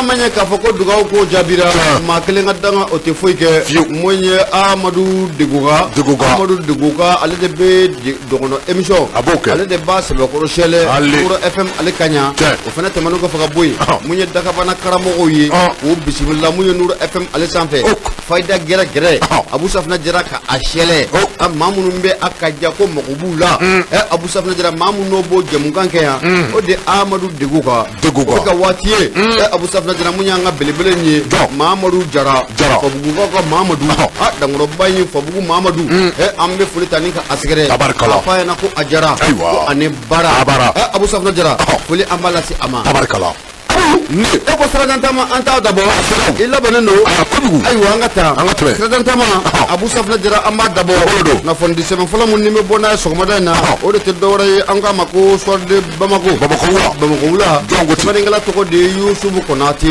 manya k'a fɔ ko dugawu ko jaabira maa kelen ka danga o tɛ foyi kɛ mun ye Amadu Deguka ale de bɛ dɔgɔnɔ émission ale de b'a sɛbɛkɔrɔ sɛlɛ Koro FM ale ka ɲa o fana tɛmɛnen kɔfɛ ka bɔ yen mun ye dakabana karamɔgɔw ye o bisimila mun ye Nuru FM ale sanfɛ fayida gɛrɛ Abu Safinɛ Jara ka a sɛlɛ maa minnu bɛ a ka ja ko mago b'u la Abu Safinɛ Jara maa minnu n'o b'o jamukan kɛ yan o de Amadu Deguka o ka waati ye Abu Safinɛ Jara mun y'an ka belebele ye Mamadu Jara Fabugukaw ka Mamadu Dankɔrɔba in Fabugu Mamadu an bɛ foli ta ni ka a sɛgɛrɛ a f'a ɲɛna ko a jara ko ani bara Abu Safinɛ Jara foli an b'a lase a ma e ko Saradantama an t'a dabɔ i labɛnnen don ayiwa an ka taa Saradantama Abu Safinɛ Jara an b'a dabɔ kunnafoni sɛbɛn fɔlɔ mun ni bɛ bɔ n'a ye sɔgɔmada in na o de tɛ dɔwɛrɛ ye an k'a ma ko soir de Bamako wula sɛbɛnnikɛla tɔgɔ de ye Yusufu Konate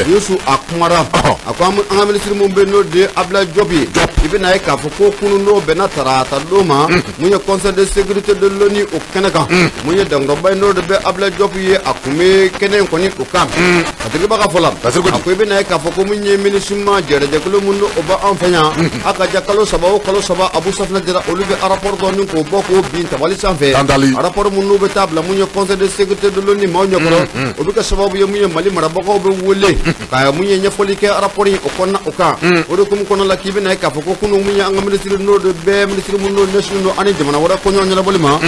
Yusu a kumara a ko an ka minisiri mun bɛ n'o de ye Abdoulaye Diop ye i bɛ na ye k'a fɔ ko kunun n'o bɛnna tarata don ma mun ye conseil de sécurité de l'ONU o kɛnɛ kan mun ye Dankɔrɔba in n'o de bɛ Abdoulaye Diop ye a kun bɛ kɛnɛ in kɔni o kan a tigibaga fɔla a ko i bɛ na ye k'a fɔ ko mun ye minisima jɛrɛjɛkulu mun do o bɛ an fɛ yan a ka ja kalo saba o kalo saba Abu Safinɛ Jara olu bɛ rapport dɔ nin k'o bɔ k'o bin tabali sanfɛ rapport mun n'u bɛ taa bila mun ye conseil de sécurité de l'ONU maaw ɲɛkɔrɔ o bɛ kɛ sababu ye mun ye Mali marabagaw bɛ wele ka mun ye ɲɛfɔli kɛ rapport in o kɔnɔna o kan o de hukumu kɔnɔna la k'i bɛ na ye k'a fɔ ko kunun mun ye an ka minisiri n'o de bɛɛ minisiri mun n'o ɲɛsinnen don ani jamana wɛrɛ kɔɲɔ ɲɛnabɔli ma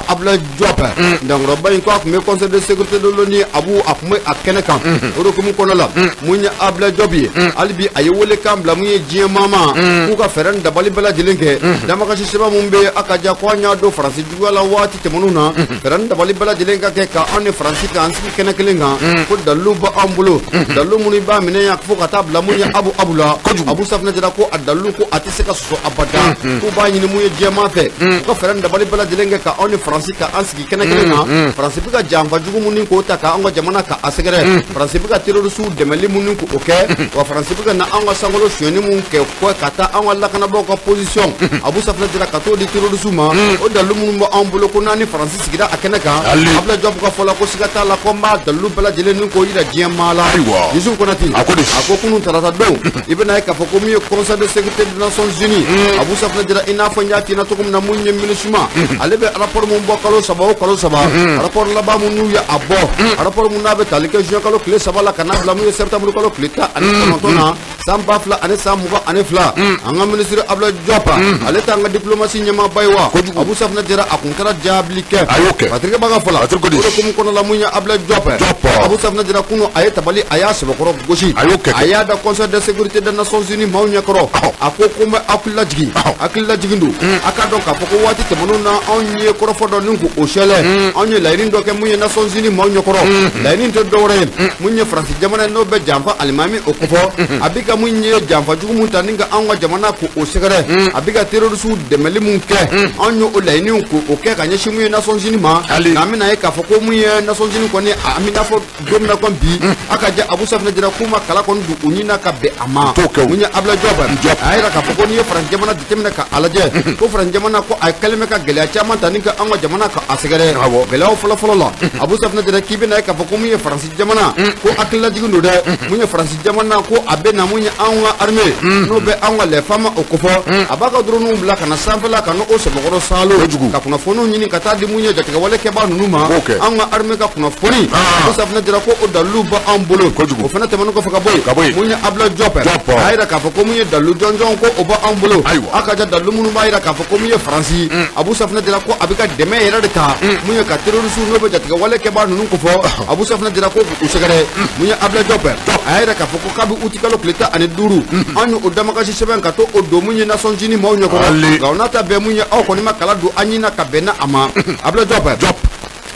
Abdoulaye Diop Dankɔrɔba in ko a kun bɛ conseil de sécurité de l'ONU a kun bɛ a kɛnɛ kan o de hukumu kɔnɔna la mun ye Abdoulaye Diop ye hali bi a ye wele kan bila mun ye diɲɛ maama k'u ka fɛɛrɛ ni dabali bɛɛ lajɛlen kɛ damakasi sɛbɛn mun bɛ a ka ja ko an y'a don Faransi juguya la waati tɛmɛnw na fɛɛrɛ ni dabali bɛɛ lajɛlen ka kɛ ka an ni Faransi k'an sigi kɛnɛ kelen kan ko dalilu b'an bolo dalilu minnu b'a minɛ yan fo ka taa bila mun ye Abu la Abu Safinɛ Jara ko a dalilu ko a tɛ se ka sɔsɔ abada k'u b'a ɲini mun ye diɲɛma fɛ u ka fɛɛrɛ ni dabali bɛɛ lajɛlen kɛ ka an ni Faransi k'an sigi kɛnɛ kelen kan Faransi bɛ ka janfa jugu minnu k'o ta k'an ka jamana ka a sɛgɛrɛ Faransi bɛ ka terroriste dɛmɛli minnu k'o kɛ wa Faransi bɛ ka na an ka sankolo sonyɛni mun kɛ ka taa an ka lakanabagaw ka position Abu Safinɛ Jara ka t'o di terroriste ma o dalilu minnu bɛ an bolo ko n'an ni Faransi sigira a kɛnɛ kan Abdoulaye Diop ka fɔ la ko siga t'a la ko n b'a dalilu bɛɛ lajɛlen ni k'o yira diɲɛ maa la Yusufu Konate a ko kunun tarata don i bɛ na ye k'a fɔ ko min ye conseil de sécurité des Nations Unies Abu Safinɛ Jara i n'a fɔ n y'a f'i ɲɛna cogo min na mun ye MINUSMA ale bɛ rapport mun bɔ kalo saba o kalo saba rapport laban mun n'u ye a bɔ rapport mun n'a bɛ tali kɛ juin kalo tile saba la ka n'a bila mun ye septembre kalo tile 19 na san 2022 an ka minisiri Abdoulaye Diop ale t'an ka diplomasi ɲɛmaaba ye wa Abu Safinɛ Jara a kun kɛra jaabili kɛ Patrick Baga fɔla o de hukumu kɔnɔna la mun ye Abdoulaye Diop Abu Safinɛ Jara kunu a ye tabali a y'a sɛbɛkɔrɔ gosi a y'a da conseil de sécurité des Nations Unies maaw ɲɛkɔrɔ a ko ko n bɛ hakili lajigin don a k'a dɔn k'a fɔ ko waati tɛmɛnw na anw ye kɔrɔfɔ dɔ ni k'o sɛlɛ anw ye laɲini dɔ kɛ mun ye Nations Unies maaw ɲɛkɔrɔ laɲini tɛ dɔwɛrɛ ye mun ye Faransi jamana n'o bɛ janfa alimami o kɔfɛ a bɛ ka mun ye janfa jugu mun ta ni ka anw ka jamana k'o sɛgɛrɛ a bɛ ka terroriste dɛmɛli mun kɛ anw ye o laɲiniw k'o kɛ ka ɲɛsin mun ye Nations Unies ma nka an bɛna ye k'a fɔ ko mun ye Nations Unies kɔni an bɛ n'a fɔ don min na kɔni bi a ka ja Abu Safinɛ Jara k'u ma kala kɔni don u ɲini na ka bɛn a ma mun ye Abdoulaye Diop a yira k'a fɔ ko n'i ye Faransi jamana jateminɛ ka a lajɛ ko Faransi jamana ko a kɛlen bɛ ka gɛlɛya caman ta ni ka an ka jamana ka a sɛgɛrɛ gɛlɛyaw fɔlɔ la Abu Safinɛ Jara k'i bɛ na ye k'a fɔ ko mun ye Faransi jamana ko hakililajigin don dɛ mun ye Faransi jamana ko a bɛ na mun ye anw ka armée n'o bɛ anw ka lɛfama o kɔfɛ a b'a ka drone bila ka na sanfɛla ka n'o sɛbɛkɔrɔ salo ka kunnafoniw ɲini ka taa di mun ye jatigɛwale kɛbaa ninnu ma anw ka armée ka kunnafoni Abu Safinɛ Jara ko o dalilu b'an bolo o fana tɛmɛnen kɔfɛ ka bɔ yen mun ye Abdoulaye Diop a yira k'a fɔ ko mun ye dalilu jɔnjɔn ko o b'an bolo a ka ja dalilu minnu b'a yira k'a fɔ ko mun ye Faransi Abu Safinɛ Jara ko a bɛ ka dɛmɛ yɛrɛ de ta mun ye ka terroriste n'o bɛ jatigɛwale kɛbaa ninnu kɔfɛ Abu Safinɛ Jara ko k'u sɛgɛrɛ mun ye Abdoulaye Diop a yira k'a fɔ ko k'a bɛ uti kalo tile 15 an y'o damakasi sɛbɛn ka to o don mun ye Nations Unies maaw ɲɛkɔrɔ nka o n'a ta bɛn mun ye aw kɔni ma kala don an ɲi na ka bɛn na a ma Abdoulaye Diop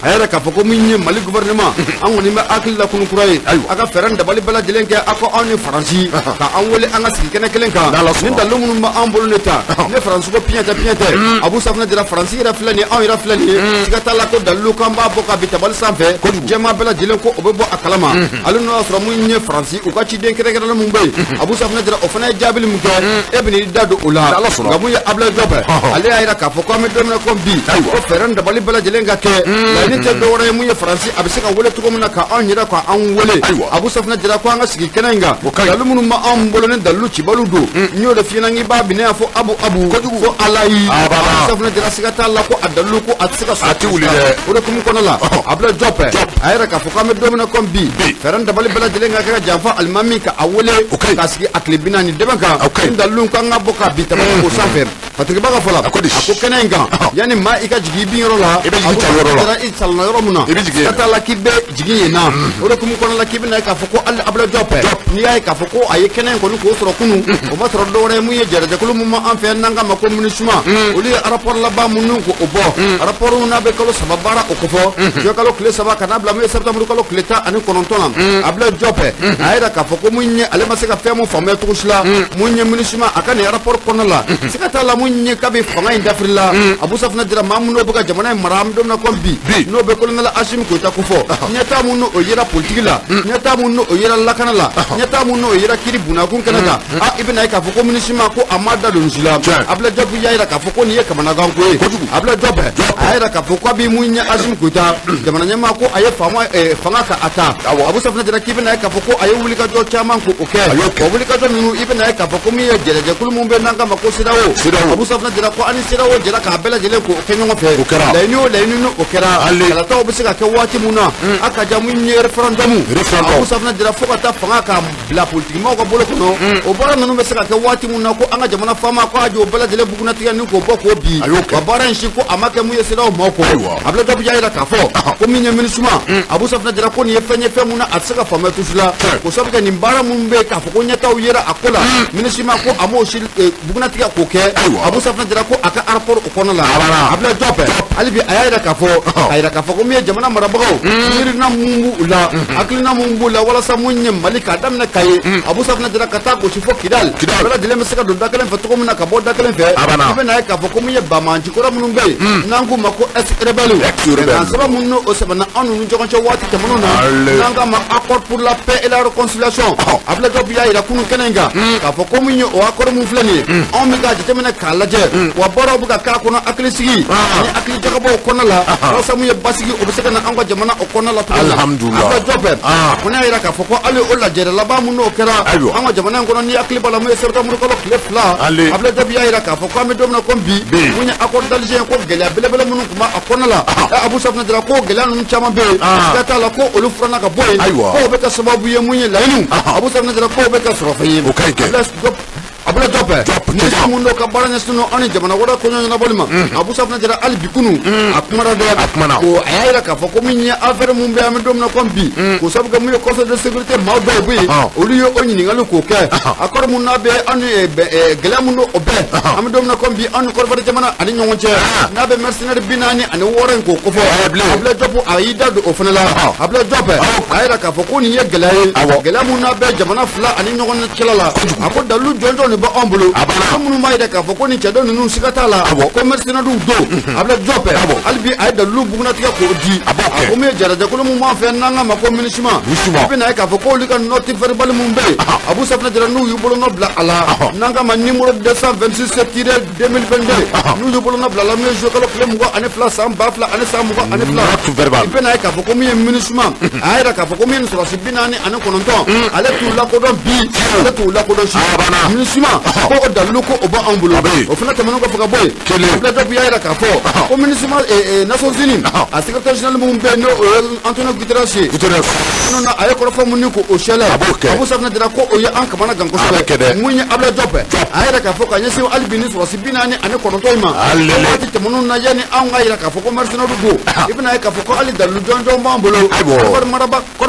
a yɛrɛ k'a fɔ ko min ye Mali gouvernement an kɔni bɛ hakili la kunu kura ye a ka fɛɛrɛ ni dabali bɛɛ lajɛlen kɛ a ko anw ni Faransi ka an wele an ka sigi kɛnɛ kelen kan ni dalilu minnu b'an bolo ne ta ne Faransi ko piɲɛ tɛ Abu Safinɛ Jara Faransi yɛrɛ filɛ nin ye anw yɛrɛ filɛ nin ye siga t'a la ko dalilu kan b'a bɔ ka bin tabali sanfɛ jɛma bɛɛ lajɛlen ko o bɛ bɔ a kalama hali n'o y'a sɔrɔ mun ye Faransi u ka ciden kɛrɛnkɛrɛnnen mun bɛ yen Abu Safinɛ Jara o fana ye jaabili mun kɛ e bɛ n'i da don o la nka mun ye Abdoulaye Diop ale y'a jira k'a fɔ ko an bɛ don min na ko bi o fɛɛrɛ ni dabali bɛɛ lajɛlen ka kɛ ni tɛ dɔwɛrɛ ye mun ye faransi a bɛ se ka wele cogo min na ka anw yɛrɛ ka anw wele Abu Safinɛ Jara ko an ka sigi kɛnɛ in kan dalu minnu ma anw bolo ni dalu cibalu don n y'o de f'i ɲɛna n k'i b'a binɛ yan fo abu fo alayi Abu Safinɛ Jara siga t'a la ko a dalu ko a tɛ se ka sɔrɔ a tɛ wuli dɛ o de kumu kɔnɔ la Ablaye Diop a yɛrɛ k'a fɔ k'an bɛ don min na comme bi fɛɛrɛ dabali bɛɛ lajɛlen ka kɛ ka janfa alimami ka a wele k'a sigi a tile 40 dɛmɛ kan ni dalu k'an ka bɔ k'a bin tabako sanfɛ Fatigaba ka fɔ la a ko kɛnɛ in kan yanni maa i ka jigin i bin yɔrɔ la Abu Safinɛ Jara i salona yɔrɔ min na ka taa la k'i bɛ jigin yen na o de kumu kɔnɔ la k'i bɛna ye k'a fɔ ko Ablaye Diop n'i y'a ye k'a fɔ ko a ye kɛnɛ in kɔni k'o sɔrɔ kunun o ma sɔrɔ dɔwɛrɛ ye mun ye jɛrɛjɛkulu mun ma an fɛ n'an ka ma ko MINUSMA olu ye rapport laban minnu k'o bɔ rapport n'a bɛ kalo 3 baara o kɔfɛ juin kalo tile 3 ka n'a bila mun ye septembre kalo tile 19 na Ablaye Diop a yɛrɛ k'a fɔ ko mun ye ale ma se ka fɛn mun faamuya cogo si la mun ye MINUSMA a ka nin rapport kɔnɔ la siga t'a la mun ye k'a bɛ fanga in dafiri la Abu Safinɛ Jara maa mun n'o bɛ ka jamana in mara an bɛ don min na comme bi n'o bɛ colonel Asimi Goyita ko fɔ ɲɛtaa mun n'o yera politique la ɲɛtaa mun n'o yera lakana la ɲɛtaa mun n'o yera kiri bunakun kɛnɛ kan i bɛna ye k'a fɔ ko MINUSMA ko a ma da don si la Ablaye Diop y'a jira k'a fɔ ko nin ye kamanagan ko ye Ablaye Diop a y'a jira k'a fɔ k'a bɛ mun ɲɛ Asimi Goyita jamana ɲɛmaa ko a ye fanga ka a ta Abu Safinɛ Jara k'i bɛna ye k'a fɔ ko a ye wulikajɔ caman ko o kɛ o wulikajɔ ninnu i bɛna ye k'a fɔ ko min ye jɛrɛjɛkulu mun bɛ n'an ka ma ko CEDEAO Abu Safinɛ Jara ko ani CEDEAO jɛra k'a bɛɛ lajɛlen ko kɛ ɲɔgɔn fɛ laɲini o laɲini o kɛra kalataw bɛ se ka kɛ waati mun na a ka ja mun ye référendum Abu Safinɛ Jara fo ka taa fanga ka bila politikimaw ka bolo kɔnɔ o baara ninnu bɛ se ka kɛ waati mun na ko an ka jamana faama ko a jɔ o bɛɛ lajɛlen bugunatigɛ ni k'o bɔ k'o bi wa baara in si ko a ma kɛ mun ye CEDEAO maaw kɔ Ablaye Diop y'a jira k'a fɔ ko min ye MINUSMA Abu Safinɛ Jara ko nin ye fɛn mun na a tɛ se ka faamuya tuuti la ko sabu kɛ nin baara mun bɛ k'a fɔ ko ɲɛtaw yera a ko la MINUSMA ko a m'o si bugunatigɛ k'o kɛ Abu Safinɛ Jara ko a ka rapport o kɔnɔ la Ablaye Diop hali bi a y'a jira k'a fɔ ko min ye jamana marabagaw miirina mun b'u la hakilina mun b'u la walasa mun ye Mali k'a daminɛ Kayi Abu Safinɛ Jara ka taa gosi fo Kidal bɛɛ lajɛlen bɛ se ka don da kelen fɛ cogo min na ka bɔ da kelen fɛ i bɛna ye k'a fɔ ko min ye bamanci kɔrɔ minnu bɛ yen n'an k'u ma ko ex-rebelle kan sɛbɛn minnu n'o sɛbɛnna an n'u ni ɲɔgɔn cɛ waati tɛmɛnenw na n'an k'a ma accord pour la paix et la réconciliation Ablaye Diop y'a jira kunun kɛnɛ in kan k'a fɔ ko min ye o accord mun filɛ nin ye anw bɛ k'a jateminɛ k'a lajɛ wa baaraw bɛ ka k'a kɔnɔ hakilisigi ani hakili jagabaw kɔnɔ la walasa mun ye basigi o bɛ se ka na an ka jamana o kɔnɔ la cogo min na Ablaye Diop ko ne y'a jira k'a fɔ ko hali o lajɛrɛ laban mun n'o kɛra an ka jamana in kɔnɔ ni hakili b'a la mun ye septembre kalo tile 2 Ablaye Diop y'a jira k'a fɔ ko an bɛ don min na comme bi mun ye accord d'Alger ko gɛlɛya belebele minnu tun b'a kɔnɔ la Abu Safinɛ Jara ko gɛlɛya ninnu caman bɛ yen siga t'a la ko olu furanna ka bɔ yen ko o bɛ kɛ sababu ye mun ye laɲiniw Abu Safinɛ Jara ko o bɛ kɛ sɔrɔ fɛn ye Ablaye Diop ni mun do ka baara ɲɛsin no ani jamana wɛrɛ kɔɲɔ ɲɛnabɔli ma Abu Safinɛ Jara hali bi kunu a kumana dɛ ko a y'a jira k'a fɔ ko min ye affaire mun bɛ an bɛ don min na comme bi ko sabu kɛ mun ye conseil de sécurité maaw dɔw bɛ yen olu ye o ɲininkali k'o kɛ accord mun n'a bɛ an ni gɛlɛya mun do o bɛɛ an bɛ don min na comme bi an ni Côte d'Ivoire jamana ani ɲɔgɔn cɛ n'a bɛ mercenaire 40 ani 6 in k'o kofɔ Ablaye Diop a y'i da don o fana la Ablaye Diop a y'a jira k'a fɔ ko nin ye gɛlɛya ye gɛlɛya mun n'a bɛ jamana 2 ani ɲɔgɔn cɛla la a ko dalu jɔnjɔn de bɛ anw bolo ko minnu b'a yɛrɛ k'a fɔ ko nin cɛdon ninnu siga t'a la ko mercenaires don Ablaye Diop hali bi a ye dalu bugunatigɛ k'o di a ko min ye jɛrɛjɛkulu mun b'an fɛ n'an ka ma ko MINUSMA i bɛna ye k'a fɔ k'olu ka note verbale mun bɛ yen Abu Safinɛ Jara n'u y'u bolonɔ bila a la n'an ka ma numéro 226/2022 n'u y'u bolonɔ bila a la mun ye juin kalo tile 22 san 2000 ani san 22 i bɛna ye k'a fɔ ko min ye MINUSMA a y'a jira k'a fɔ ko min ye sɔrɔsi 49 ale t'u lakodɔn bi ale t'u lakodɔn si MINUSMA ko o dalu ko o b'anw bolo o fana tɛmɛnen kɔfɛ ka bɔ yen Ablaye Diop y'a jira k'a fɔ ko MINUSMA Nations Unies a secrétaire général mun bɛ yen n'o Antonio Guterres ye a ye kɔrɔfɔ mun ni k'o sɛlɛ Abu Safinɛ Jara ko o ye an kamana gan kosɛbɛ mun ye Ablaye Diop a y'a jira k'a fɔ ka ɲɛsin hali bi ni sɔrɔsi 49 in ma waati tɛmɛnenw na yanni anw ka jira k'a fɔ ko mercenaires don i bɛna ye k'a fɔ ko hali dalu jɔnjɔn b'an bolo Côte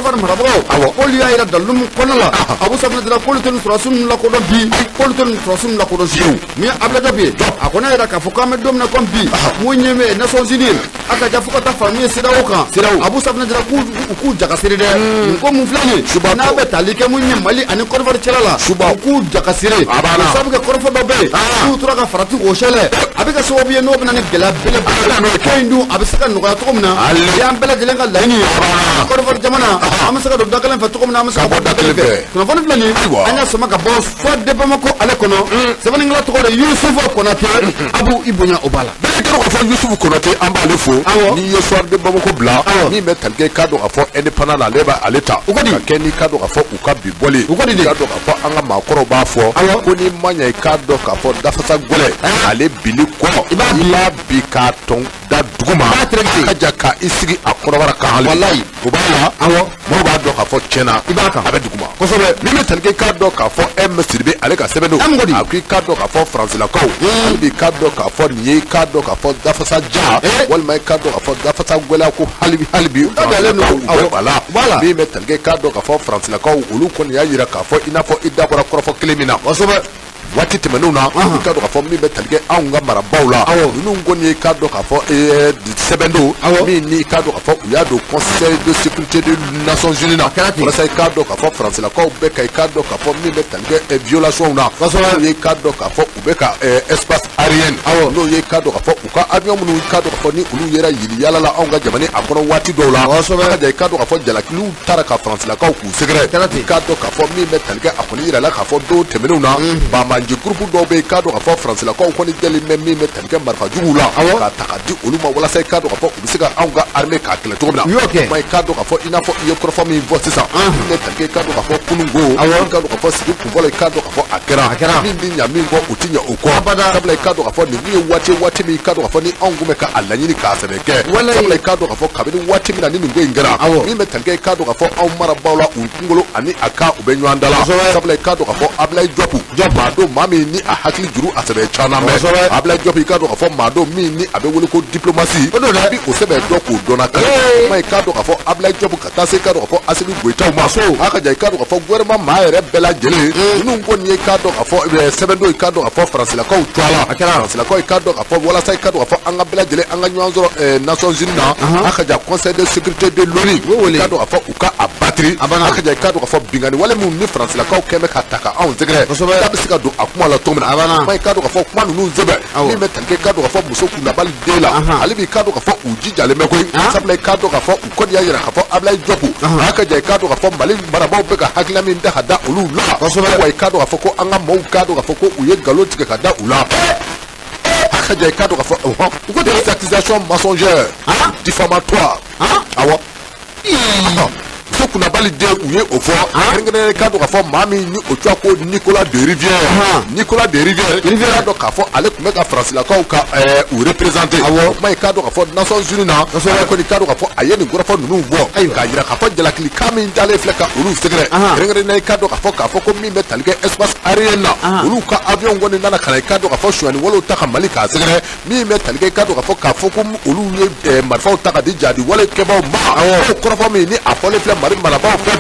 d'Ivoire marabagaw k'olu y'a jira dalu mun kɔnɔ la Abu Safinɛ Jara k'olu tɛ nin sɔrɔsi ninnu lakodɔn bi k'olu tɛ nin sɔrɔsi ninnu lakodɔn siw min ye Ablaye Diop a ko ne yɛrɛ k'a fɔ k'an bɛ don min na comme bi mun ye Nations Unies a ka ja fo ka taa fara min ye CEDEAO kan Abu Safinɛ Jara k'u jakasiri dɛ nin ko mun filɛ nin ye n'a bɛ tali kɛ mun ye Mali ani Côte d'Ivoire cɛla la u k'u jakasiri sabu kɛ kɔrɔfɔ dɔ bɛ yen n'u tora ka farati k'o sɛlɛ a bɛ kɛ sababu ye n'o bɛ na ni gɛlɛya belebele ko in dun a bɛ se ka nɔgɔya cogo min na y'an bɛɛ lajɛlen ka laɲini ye Côte d'Ivoire jamana an bɛ se ka don da kelen fɛ cogo min na an bɛ se ka bɔ da kelen fɛ kunnafoni filɛ nin an y'a sama ka bɔ soit de Bamako ale kono sɛbɛnni ngila tɔgɔ de Yusufu Konate Abu Ibonya Obala bɛɛ ka fɔ Yusufu Konate an b'ale fo ni ye soir de Bamako bila min bɛ talikɛ ka dɔn ka fɔ indépendant na ale b'a ale ta ka kɛ ni ka dɔn ka fɔ u ka bi bɔli ka dɔn ka fɔ an ka maakɔrɔw b'a fɔ ko ni ma ɲɛ i ka dɔn ka fɔ dafasa gɔlɛ ale bili kɔ i b'a bi k'a tɔn da duguma ka ja ka i sigi a kɔrɔbara kan hali walayi o b'a la mɔgɔw b'a dɔn ka fɔ tiɲɛna i b'a kan a bɛ duguma kosɛbɛ min bɛ talikɛ ka dɔn ka fɔ Sidibe ale ka sɛbɛn don a ko i ka dɔn ka fɔ faransilakaw hali bi ka dɔn ka fɔ nin ye i ka dɔn ka fɔ dafasa ja walima i ka dɔn ka fɔ dafasa gɛlɛya ko hali bi wala min bɛ talikɛ ka dɔn ka fɔ faransilakaw olu kɔni y'a yira k'a fɔ i n'a fɔ i da bɔra kɔrɔfɔ kelen min na kosɛbɛ waati tɛmɛnenw na i ka dɔn ka fɔ min bɛ talikɛ anw ka marabaw la ninnu kɔni ye ka dɔn ka fɔ sɛbɛn don min ni i ka dɔn ka fɔ u y'a don conseil de sécurité des nations unies na walasa i ka dɔn ka fɔ faransilakaw bɛ ka i ka dɔn ka fɔ min bɛ talikɛ violation na n'o ye i ka dɔn ka fɔ u bɛ ka espace aérien n'o ye i ka dɔn ka fɔ u ka avion minnu i ka dɔn ka fɔ ni olu yɛrɛ yiri yala la anw ka jamana a kɔnɔ waati dɔw la i ka dɔn ka fɔ jalakiliw taara ka faransilakaw k'u sɛgɛrɛ i ka dɔn ka fɔ min bɛ talikɛ a kɔni yira la k'a fɔ don tɛmɛnenw na bamanji groupe dɔw bɛ i ka dɔn ka fɔ faransilakaw kɔni dalen bɛ min bɛ talikɛ marifa juguw la k'a ta ka di olu ma walasa i ka dɔn ka fɔ u bɛ se ka anw ka armée k'a kɛlɛ cogo min na ma i ka dɔn ka fɔ i n'a fɔ i ye kɔrɔfɔ min fɔ sisan min bɛ talikɛ i ka dɔn ka fɔ kununko i ka dɔn ka fɔ sigi kunfɔlɔ i ka dɔn ka fɔ a kɛra min bɛ ɲa min kɔ u tɛ ɲa o kɔ sabula i ka dɔn ka fɔ nin ye waati min i ka dɔn ka fɔ ni anw kun bɛ ka a laɲini k'a sɛbɛn kɛ sabula i ka dɔn ka fɔ kabini waati min na ni nin ko in kɛra min bɛ talikɛ i ka dɔn ka fɔ anw marabaaw la u kunkolo ani a kan u bɛ ɲɔgɔn da la sabula i ka dɔn ka fɔ Ablaye Diop maa don maa min ni a hakili juru a sɛbɛn caman mɛ Ablaye Diop i ka dɔn ka fɔ maa don min ni a bɛ wele ko diplomasi a bi o sɛbɛn dɔn k'o dɔnna kala ma i ka dɔn ka fɔ Ablaye Diop ka taa se i ka dɔn ka fɔ Assimi Goïtaw ma a ka ja i ka dɔn ka fɔ gouvernement maa yɛrɛ bɛɛ lajɛlen ninnu kɔni ye i ka dɔn ka fɔ sɛbɛn don i ka dɔn ka fɔ faransilakaw to a la faransilakaw i ka dɔn ka fɔ walasa i ka dɔn ka fɔ an ka bɛɛ lajɛlen an ka ɲɔgɔn sɔrɔ Nations Unies na a ka ja conseil de sécurité de l'ONU i ka dɔn ka fɔ u ka a batiri a ka ja i ka dɔn ka fɔ bingani wale minnu ni faransilakaw kɛn bɛ ka ta ka anw sɛgɛrɛ k'a bɛ se ka don a kuma la cogo min na ma i ka dɔn ka fɔ kuma ninnu sɛbɛn min bɛ talikɛ i ka dɔn ka fɔ muso kundabali den la ale b'i ka dɔn ka fɔ u jijalen bɛ koyi sabula i ka dɔn ka fɔ u kɔni y'a yira ka fɔ Ablaye Diop a ka ja i ka dɔn ka fɔ Mali marabaaw bɛ ka hakilina min da ka da olu la wa i ka dɔn ka fɔ ko an ka maaw ka dɔn ka fɔ ko u ye nkalon tigɛ ka da u la a ka ja i ka dɔn ka fɔ u ko des accusations mensongères diffamatoires awɔ muso kundabali den u ye o fɔ kɛrɛnkɛrɛnnen i ka dɔn ka fɔ maa min ni o tɔgɔ ko Nicolas de Rivière ka dɔn k'a fɔ ale tun bɛ ka faransilakaw ka u représenté kuma i ka dɔn ka fɔ Nations Unies na ale kɔni ka dɔn ka fɔ a ye nin kɔrɔfɔ ninnu bɔ k'a yira k'a fɔ jalakili kan min dalen filɛ ka olu sɛgɛrɛ kɛrɛnkɛrɛnnen i ka dɔn k'a fɔ ko min bɛ talikɛ espace aérien na olu ka avion kɔni nana ka na i ka dɔn k'a fɔ suɲɛni walew ta ka Mali k'a sɛgɛrɛ min bɛ talikɛ i ka dɔn k'a fɔ ko olu ye marifaw ta ka di jadi wale kɛbaaw ma o kɔrɔfɔ min ni a fɔlen filɛ Mali marabaaw fɛ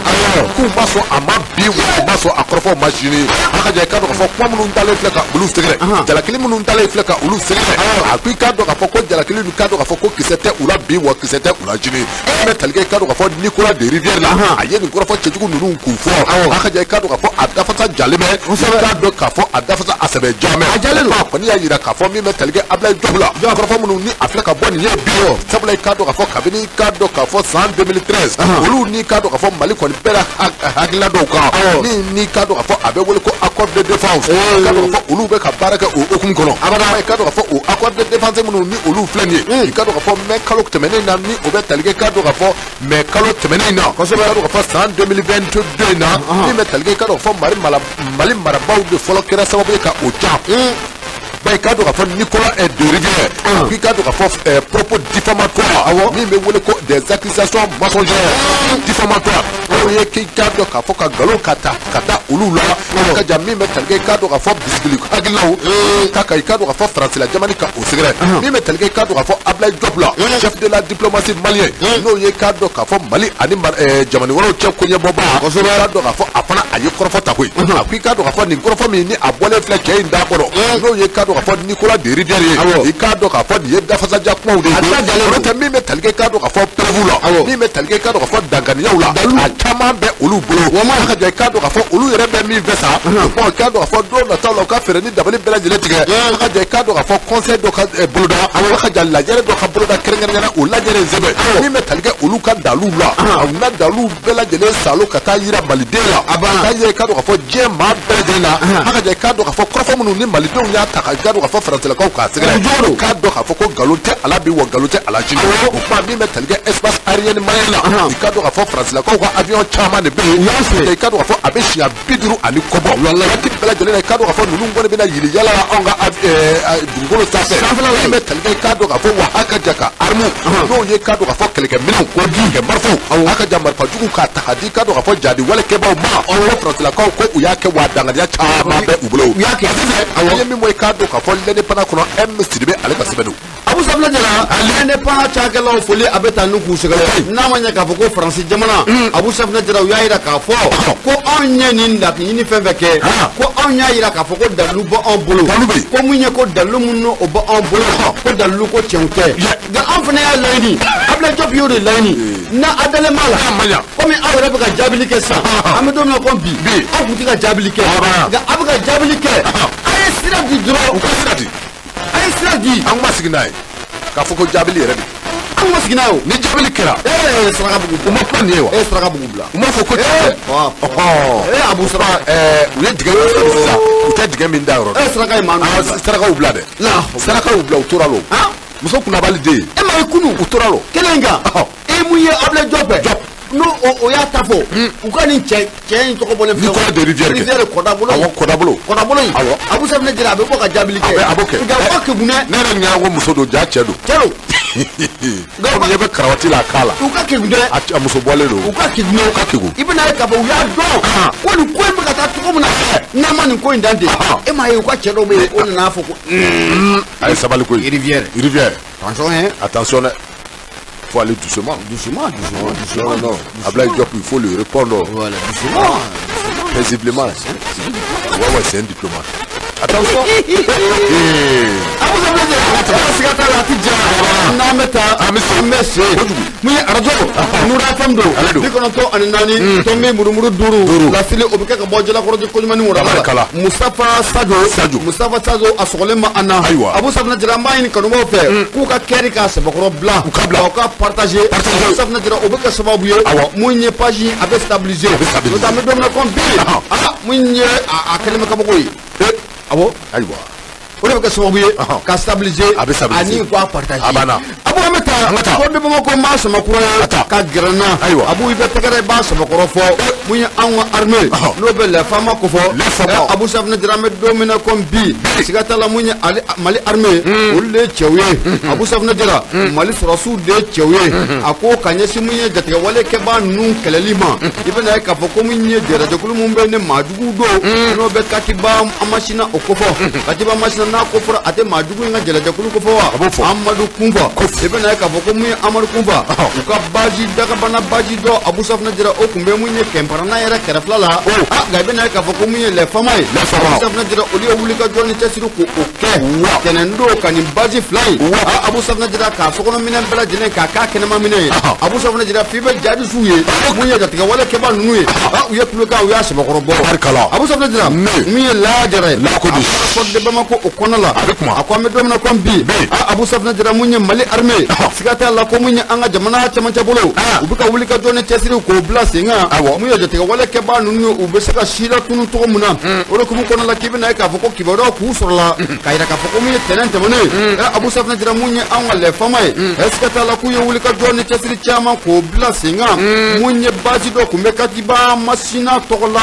k'u ma sɔn a ma bi u ma sɔn a kɔrɔfɔ ma sini a ka ja i ka dɔn k'a fɔ kuma minnu dalen filɛ ka olu sɛgɛrɛ jalakili minnu dalen filɛ ka olu sɛgɛrɛ a ko i ka dɔn k'a fɔ ko jalakili ninnu ka dɔn k'a fɔ ko kisɛ tɛ u la bi wa kisɛ tɛ u la sini e bɛ talikɛ i ka dɔn k'a fɔ Nicolas de Rivière la a ye nin kɔrɔfɔ cɛjugu ninnu k'u fɔ a ka ja i ka dɔn k'a fɔ a dafasa jalen bɛ i ka dɔn k'a fɔ a dafasa a sɛbɛn jamɛ a jalen don a kɔni y'a yira k'a fɔ min bɛ talikɛ Ablaye Diop la kɔrɔfɔ minnu ni a filɛ ka bɔ nin ye bi sabula i ka dɔn k'a fɔ kabini i ka dɔn k'a fɔ san 2013 olu ni ka dɔn k'a fɔ Mali kɔni bɛɛ la hakilina dɔw kan ni ka dɔn k'a fɔ a bɛ wele ko accord de défense i ka dɔn k'a fɔ olu bɛ ka baara kɛ o hukumu kɔnɔ i ka dɔn k'a fɔ o accord de défense minnu ni olu filɛ nin ye i ka dɔn k'a fɔ mai kalo tɛmɛnen na ni o bɛ talikɛ i ka dɔn k'a fɔ mai kalo tɛmɛnen na kosɛbɛ i ka dɔn k'a fɔ san 2022 in na min bɛ talikɛ i ka dɔn k'a fɔ Mali marabaaw de fɔlɔ kɛra sababu ye ka o ca i ka dɔn k'a fɔ Nicolas de Rivière k'i ka dɔn k'a fɔ propos diffamatoires min bɛ wele ko des accusations mensongères diffamatoires o ye k'i ka dɔn k'a fɔ ka nkalon ka ta olu la ka ja min bɛ talikɛ i ka dɔn k'a fɔ bisigili hakilinaw i ka dɔn k'a fɔ faransila jamana ka o sɛgɛrɛ min bɛ talikɛ i ka dɔn k'a fɔ Ablaye Diop la chef de la diplomatie malien n'o ye k'a dɔn k'a fɔ Mali ani jamana wɛrɛw cɛ koɲɛbɔba i ka dɔn k'a fɔ a fana a ye kɔrɔfɔ ta koyi a ko i ka dɔn k'a fɔ nin kɔrɔfɔ min ni a bɔlen filɛ cɛ in da kɔrɔ n'o ye k'a dɔn dɔn k'a fɔ Nicolas de Rivière ye i k'a dɔn k'a fɔ nin ye dafasaja kumaw de ye olu tɛ min bɛ tali kɛ i k'a dɔn k'a fɔ preuve la min bɛ tali kɛ i k'a dɔn k'a fɔ danganiyaw la a caman bɛ olu bolo a ka jan i k'a dɔn k'a fɔ olu yɛrɛ bɛ min fɛ sa i k'a dɔn k'a fɔ don nataw la u ka fɛɛrɛ ni dabali bɛɛ lajɛlen tigɛ a ka jan i k'a dɔn k'a fɔ conseil dɔ ka boloda a ka jan lajɛrɛ dɔ ka boloda kɛrɛnkɛrɛnnenya o lajɛrɛ in sɛbɛn min bɛ tali kɛ olu ka daliw la a na daliw bɛɛ lajɛlen salo ka taa yira maliden la ka taa yira i k'a dɔn k'a fɔ diɲɛ maa bɛɛ lajɛlen na a ka jan i k'a dɔn k'a fɔ kɔrɔfɔ minnu ni malidenw y'a ta ka k'a dɔn k'a fɔ faransilakaw k'a sɛgɛrɛ k'a dɔn k'a fɔ ko nkalon tɛ ala bi wa nkalon tɛ ala sini o kuma min bɛ tali kɛ espace aérien malien la i k'a dɔn k'a fɔ faransilakaw ka avion caman de bɛ yen i k'a dɔn k'a fɔ a bɛ siɲɛ 50 ani kɔbɔ waati bɛɛ lajɛlen na i k'a dɔn k'a fɔ ninnu kɔni bɛna yiri yala anw ka dugukolo sanfɛ min bɛ tali kɛ i k'a dɔn k'a fɔ wa a ka jan ka armu n'o ye k'a dɔn k'a fɔ kɛlɛkɛminɛnw ko kɛ marifaw a ka jan marifajugu k'a ta k'a di k'a dɔn k'a fɔ jadi walekɛbaw ma ko faransilakaw ko u y'a kɛ wa danganiya caman bɛ u bolo u y'a kɛ sisan ye min bɔ i k'a dɔn k'a fɔ l'indépendant kɔnɔ Sidibe ale ka sɛbɛn don Abu Sabla Jara l'indépendant cakɛlaw foli a bɛ taa n'u k'u sɛgɛrɛ n'a ma ɲɛ k'a fɔ ko Faransi jamana Abu Sabla Jara u y'a jira k'a fɔ ko anw ye nin laɲini fɛn fɛn kɛ ko anw y'a jira k'a fɔ ko dalilu bɔ anw bolo ko mun ye ko dalilu minnu o bɔ anw bolo ko dalilu ko tiɲɛw tɛ nka anw fana y'a laɲini Abdoulaye Diop y'o de laɲini n'a a dalen b'a la komi aw yɛrɛ bɛ ka jaabili kɛ sisan an bɛ don min na ko bi aw tun tɛ ka jaabili kɛ nka a bɛ ka jaabili kɛ a ye sira di dɔrɔn u ka sira di a ye sira di an ma sigi n'a ye k'a fɔ ko jaabili yɛrɛ de an ma sigi n'a ye ni jaabili kɛra Sarakabugu u ma kuma nin ye wa Sarakabugu bila u m'a fɔ ko Abu Saraka u ye dingɛ min sen sisan u tɛ dingɛ min da yɔrɔ Saraka ye maa sarakaw bila dɛ sarakaw bila u tora lo muso kunnabali den e ma ye kunu u tora lo kelen kan e mun ye Abdoulaye Diop fɛ n'o o y'a ta fɔ u ka nin cɛ in tɔgɔ bɔlen filɛ Nicolas de Rivière Kɔdabolo in Abu Sabla Jara a bɛ bɔ ka jaabili kɛ a b'o kɛ nka o kegunɛ ne yɛrɛ ɲɛ ko muso don ja cɛ don komi ɲɛ bɛ karawati la a k'a la u ka kegunɛ a muso bɔlen don u ka kegunɛ u ka kegu i bɛna ye k'a fɔ u y'a dɔn ko nin ko in bɛ ka taa cogo min na n'a ma nin ko in dan ten e m'a ye u ka cɛ dɔw bɛ yen o nana fɔ ko a ye sabali ko ye Rivière attention dɛ faut aller doucement. Non. Abdoulaye Diop, il faut lui répondre. Voilà, doucement. Paisiblement. Ouais, c'est un diplomate. Attention. Mustafa Sadio a sɔgɔlen ma an na Abu Sabla Jara n b'a ɲini kanubaw fɛ k'u ka kɛri k'a sɛbɛkɔrɔ bila u ka partager Abu Sabla Jara o bɛ kɛ sababu ye mun ye page a bɛ stabiliser n'o tɛ an bɛ don min na comme bi mun ye a kɛlen bɛ kabako ye ayiwa o de bɛ kɛ sababu ye ka stabiliser ani k'a partager Abu an bɛ taa ko de Bamako maa Samakura ka gɛrɛ n na Abu i bɛ tɛgɛrɛ i b'a sɛbɛkɔrɔ fɔ mun ye anw ka armée n'o bɛ lɛfama ko fɔ Abu Sabla Jara an bɛ don min na comme bi siga t'a la mun ye Mali armée olu de ye cɛw ye Abu Sabla Jara Mali sɔrɔsiw de ye cɛw ye a ko ka ɲɛsin mun ye jatigɛ wale kɛbaa ninnu kɛlɛli ma i bɛna ye k'a fɔ ko mun ye jɛrɛjɛkulu mun bɛ ne maajugu don n'o bɛ Katiba Amasina o ko fɔ Katiba Amasina n'a ko fɔra a tɛ maajugu in ka jɛrɛjɛkulu ko fɔ wa Amadu Kunfa i bɛna ye k'a fɔ ko mun ye Amadu Kunfa u ka baji dagabana baji dɔ Abu Sabla Jara o tun bɛ mun ye kɛnparana yɛrɛ kɛrɛfɛla la nka i bɛna ye k'a fɔ ko mun ye lɛfama ye Abu Sabla Jara olu ye wuli ka jɔ ni cɛsiri k'o kɛ tɛnɛndon ka nin baji fila in Abu Sabla Jara k'a sokɔnɔminɛn bɛɛ lajɛlen k'a k'a kɛnɛmaminɛn ye Abu Sabla Jara f'i bɛ jadisuw ye mun ye jatigɛ wale kɛbaa ninnu ye u ye kulekan u y'a sɛbɛkɔrɔ bɔ Abu Sabla Jara min ye Laya Jara ye a fɔ de Bamako o kɔnɔ la a ko an bɛ don min na comme bi Abu Sabla Jara mun ye Mali armée siga t'a la ko mun ye an ka jamana cɛmancɛ bolo u bɛ ka wuli ka jɔ ni cɛsiri k'o bila sen kan mun ye jatigɛ wale kɛbaa ninnu ye u bɛ se ka si latunu cogo min na o de hukumu kɔnɔ la k'i bɛna ye k'a fɔ ko kibaruyaw k'u sɔrɔ la k'a jira k'a fɔ ko mun ye tɛnɛn tɛmɛnen Abu Sabla Jara mun ye an ka lɛfama ye siga t'a la k'u ye wuli ka jɔ ni cɛsiri caman k'o bila sen kan mun ye basi dɔ tun bɛ Katiba Masina tɔgɔ la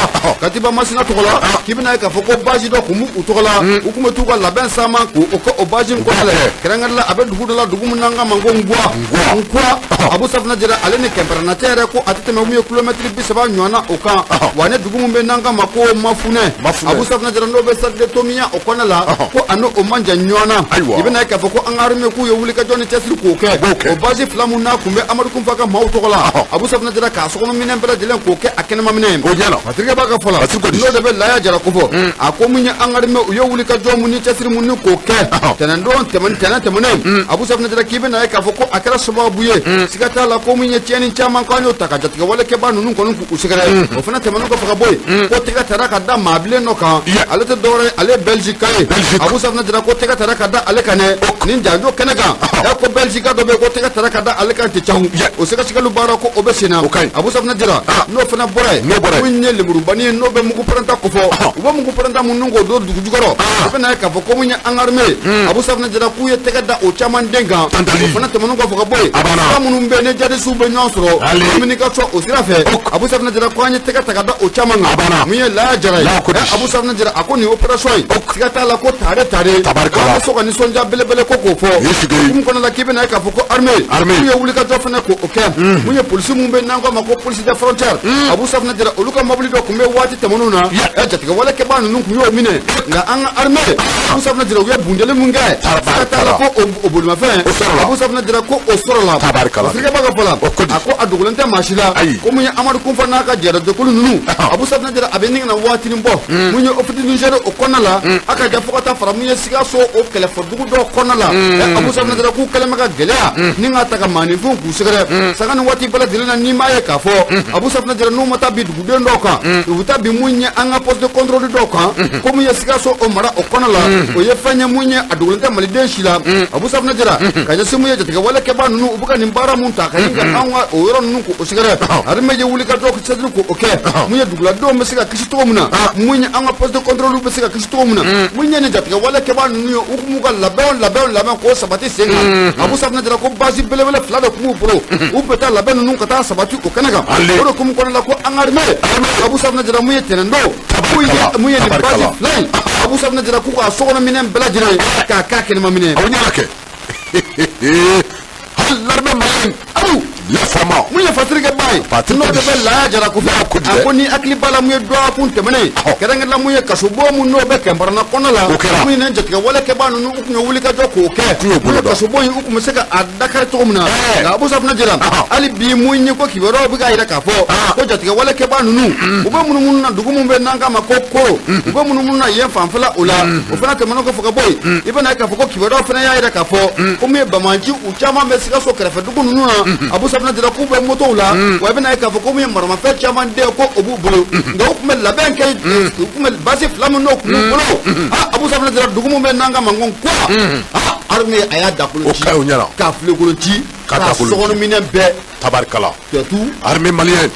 k'i bɛna ye k'a fɔ ko basi dɔ tun b'u tɔgɔ la u tun bɛ t'u ka labɛn sama k'o basi in kɔfɛ kɛrɛnkɛrɛnnen la a bɛ dugu dɔ la dugu min n'an ka ma ko Nkwa Abu Safna Jara ale ni kemperature ko atete mu ye kilometre 30 ɲɔna o kan wa ne dugu mun be nanga mako mafune Abu Safna Jara no be sarde tomiya o kɔnɔ la ko ano o manja ɲɔna ibena ka fɔ ko an arme ku ye wuli ka jɔni cɛsiri k'o kɛ o base fila mun na kun be Amadu Kunfa ka maaw tɔgɔ la Abu Safna Jara k'a sɔgɔnɔ minɛn bɛɛ lajɛlen k'o kɛ a kɛnɛma minɛn o ɲɛna Patrick b'a ka fɔ la n'o de bɛ Laya Jara ko fɔ a ko mun ye an arme u ye wuli ka jɔ mun ni cɛsiri mun ni k'o kɛ tɛnɛndon tɛmɛnen Abu Safna Jara k'i bena k'a fɔ ko a kɛra sababu ye siga t'a la ko mun ye tiɲɛni caman k'an y'o ta ka jatigɛ wale kɛba ninnu kɔni k'u sɛgɛrɛ o fana tɛmɛnen kɔfɛ ka bɔ yen ko tɛgɛ tara ka da maa bilen dɔ kan ale tɛ dɔwɛrɛ ale Belgique ye Abu Safna Jara ko tɛgɛ tara ka da ale kan dɛ nin janjo kɛnɛ kan ko Belgique dɔ bɛ ko tɛgɛ tara ka da ale kan tɛ cahu o sɛgɛsɛgɛli baara ko o bɛ sen na Abu Safna Jara n'o fana bɔra ye mun ye lemurubani ye n'o bɛ mugu pɛrɛnta kofɔ u bɛ mugu pɛrɛnta minnu k'o don dugu jukɔrɔ i bɛna ye k'a fɔ ko mun ye an armé Abu Safna Jara k'u ye tɛgɛ da o caman den kan o fana tɛmɛnen kɔfɛ ka bɔ yen sira minnu bɛ ni jadisiw bɛ ɲɔgɔn sɔrɔ communication o sira fɛ Abu Safna Jara ko an ye tɛgɛ ta ka da o caman kan mun ye Laya Jara ye Abu Safna Jara a ko nin opération in siga t'a la ko tare an bɛ so ka nisɔndiya belebele ko k'o fɔ mun kɔnɔ la k'i bɛna ye k'a fɔ ko armée mun ye wulikajɔ fana k'o kɛ mun ye polisi mun bɛ n'an k'a ma ko police de frontière Abu Safna Jara olu ka mobili dɔ tun bɛ waati tɛmɛnenw na jatigɛ wale kɛbaa ninnu tun y'o minɛ nka an ka armée Abu Safna Jara u ye bundeli mun kɛ siga t'a la ko o bolimafɛn Abu Safna Jara ko o sɔrɔla Afrika b'a ka fɔ la a ko a dogolen tɛ maa si la ko mun ye Amadu Kunfa n'a ka jɛrɛjɛkulu ninnu Abu Safna Jara a bɛ nin na waatinin bɔ mun ye officier Niger o kɔnɔna la a ka ja fo ka taa fara mun ye Sikaso o kɛlɛfɔdugu dɔ kɔnɔna la Abu Safna Jara k'u kɛlen bɛ ka gɛlɛya ni ka ta ka maaninfinw k'u sɛgɛrɛ saga ni waati bɛɛ lajɛlen na n'i m'a ye k'a fɔ Abu Safna Jara n'u ma taa bi duguden dɔw kan u bɛ taa bi mun ye an ka poste de contrôle dɔw kan ko mun ye Sikaso o mara o kɔnɔ la o ye fɛn ye mun ye a dogolen tɛ maliden si la Abu Safna Jara ka ɲɛsin mun ye jatigɛ wale kɛbaa ninnu u bɛ ka nin baara mun ta ka ɲi ka an ka o yɔrɔ ninnu k'o sɛgɛrɛ armée ye wuli ka jɔ cɛsiri k'o kɛ mun ye duguladenw bɛ se ka kisi cogo min na mun ye an ka poste de contrôle bɛ se ka kisi cogo min na mun ye nin jatigɛ wale kɛbaa ninnu ye u kun b'u ka labɛn k'o sabati sen kan Abu Safna Jara ko base belebele fila de kun b'u bolo u bɛ taa labɛn ninnu ka taa sabati o kɛnɛ kan o de kun kɔnɔ la ko an ka armée Abu Safna Jara mun ye tɛnɛndon mun ye nin base fila in Abu Safna Jara k'u ka sokɔnɔ minɛn bɛɛ lajɛlen k'a k'a kɛnɛma minɛ aw ɲɛna kɛ hali l'armée malienne Lafama mun ye fasirikɛ ba ye n'o de bɛ Laya Jara ko fɛ a ko ni hakili b'a la mun ye dɔgɔ kun tɛmɛnen kɛrɛnkɛrɛnna mun ye kasobon mun n'o bɛ kɛnbarana kɔnɔ la mun ye nin jatigɛ wale kɛbaa ninnu u tun ye wulikajɔ k'o kɛ mun ye kasobon in u tun bɛ se ka a dakari cogo min na nka Abu Safna Jara hali bi mun ye ko kibaruyaw bɛ k'a jira k'a fɔ ko jatigɛ wale kɛbaa ninnu u bɛ munumunu na dugu mun bɛ n'an k'a ma ko koro u bɛ munumunu na yen fanfɛla o la o fana tɛmɛnen kɔfɛ ka bɔ yen i bɛna ye k'a fɔ ko kibaruyaw fana y'a jira k'a fɔ ko mun ye Bamaji u caman bɛ Sikaso kɛrɛfɛ dugu ninnu na Abu Safna Jara k'u bɛ motow la wa i bɛna ye k'a fɔ ko mun ye maramafɛn caman den ko o b'u bolo nka u tun bɛ labɛn kɛ u tun bɛ base fila min n'o tun b'u bolo Abu Safna Jara dugu mun bɛ n'an ka mankan ko armée a y'a dakolo ci k'a filekolon ci k'a sokɔnɔ minɛn bɛɛ tabarikala c'est tout armée malienne